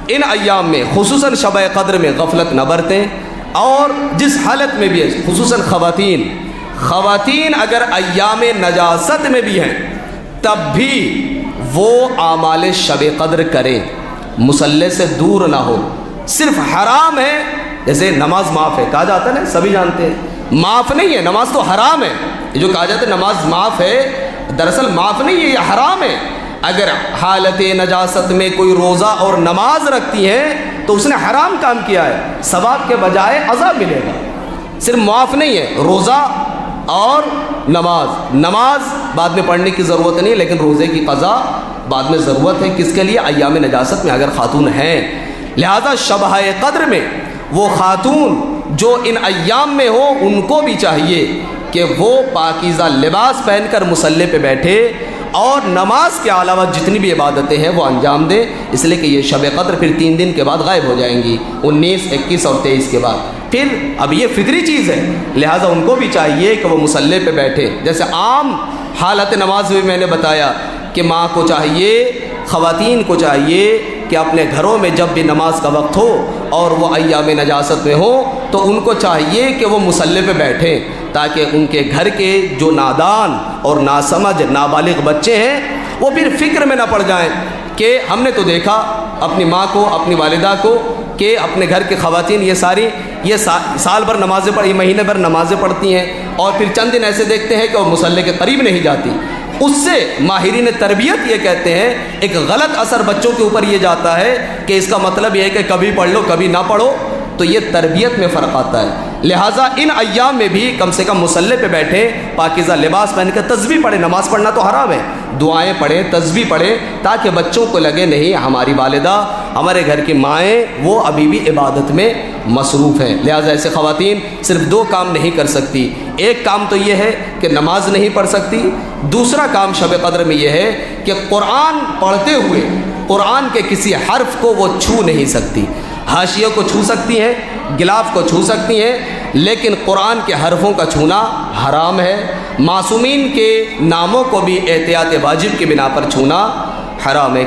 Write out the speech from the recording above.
ان ایام میں خصوصاً شب قدر میں غفلت نہ برتیں، اور جس حالت میں بھی ہے، خصوصاً خواتین اگر ایام نجاست میں بھی ہیں تب بھی وہ اعمال شب قدر کریں، مصلی سے دور نہ ہو۔ صرف حرام ہے، جیسے نماز معاف ہے کہا جاتا ہے نا، سبھی جانتے ہیں معاف نہیں ہے، نماز تو حرام ہے۔ یہ جو کہا جاتا ہے نماز معاف ہے، دراصل معاف نہیں ہے، یہ حرام ہے۔ اگر حالت نجاست میں کوئی روزہ اور نماز رکھتی ہے تو اس نے حرام کام کیا ہے، ثواب کے بجائے عذاب ملے گا۔ صرف معاف نہیں ہے، روزہ اور نماز بعد میں پڑھنے کی ضرورت نہیں، لیکن روزے کی قضا بعد میں ضرورت ہے۔ کس کے لیے؟ ایام نجاست میں اگر خاتون ہیں۔ لہذا شبہ قدر میں وہ خاتون جو ان ایام میں ہو، ان کو بھی چاہیے کہ وہ پاکیزہ لباس پہن کر مصلی پہ بیٹھے اور نماز کے علاوہ جتنی بھی عبادتیں ہیں وہ انجام دیں، اس لیے کہ یہ شب قدر پھر 3 دن کے بعد غائب ہو جائیں گی، 19، 21 اور 23 کے بعد۔ پھر اب یہ فطری چیز ہے، لہٰذا ان کو بھی چاہیے کہ وہ مصلی پہ بیٹھے۔ جیسے عام حالت نماز میں نے بتایا کہ ماں کو چاہیے، خواتین کو چاہیے کہ اپنے گھروں میں جب بھی نماز کا وقت ہو اور وہ ایام نجاست میں ہو تو ان کو چاہیے کہ وہ مصلی پہ بیٹھیں، تاکہ ان کے گھر کے جو نادان اور ناسمجھ نابالغ بچے ہیں وہ پھر فکر میں نہ پڑ جائیں کہ ہم نے تو دیکھا اپنی ماں کو، اپنی والدہ کو کہ اپنے گھر کی خواتین یہ سال بھر نمازیں پڑھی، مہینے بھر نمازیں پڑھتی ہیں، اور پھر چند دن ایسے دیکھتے ہیں کہ وہ مصلی کے قریب نہیں جاتی۔ اس سے ماہرین تربیت یہ کہتے ہیں ایک غلط اثر بچوں کے اوپر یہ جاتا ہے کہ اس کا مطلب یہ ہے کہ کبھی پڑھ لو کبھی نہ پڑھو، تو یہ تربیت میں فرق آتا ہے۔ لہٰذا ان ایام میں بھی کم سے کم مصلی پہ بیٹھیں، پاکیزہ لباس پہن کر تسبیح پڑھیں، نماز پڑھنا تو حرام ہے، دعائیں پڑھیں، تسبیح پڑھیں، تاکہ بچوں کو لگے نہیں ہماری والدہ، ہمارے گھر کی مائیں وہ ابھی بھی عبادت میں مصروف ہیں۔ لہٰذا ایسے خواتین صرف 2 کام نہیں کر سکتی، ایک کام تو یہ ہے کہ نماز نہیں پڑھ سکتی، دوسرا کام شب قدر میں یہ ہے کہ قرآن پڑھتے ہوئے قرآن کے کسی حرف کو وہ چھو نہیں سکتی۔ حاشیے کو چھو سکتی ہیں، غلاف کو چھو سکتی ہیں، لیکن قرآن کے حرفوں کا چھونا حرام ہے۔ معصومین کے ناموں کو بھی احتیاط واجب کی بنا پر چھونا حرام ہے۔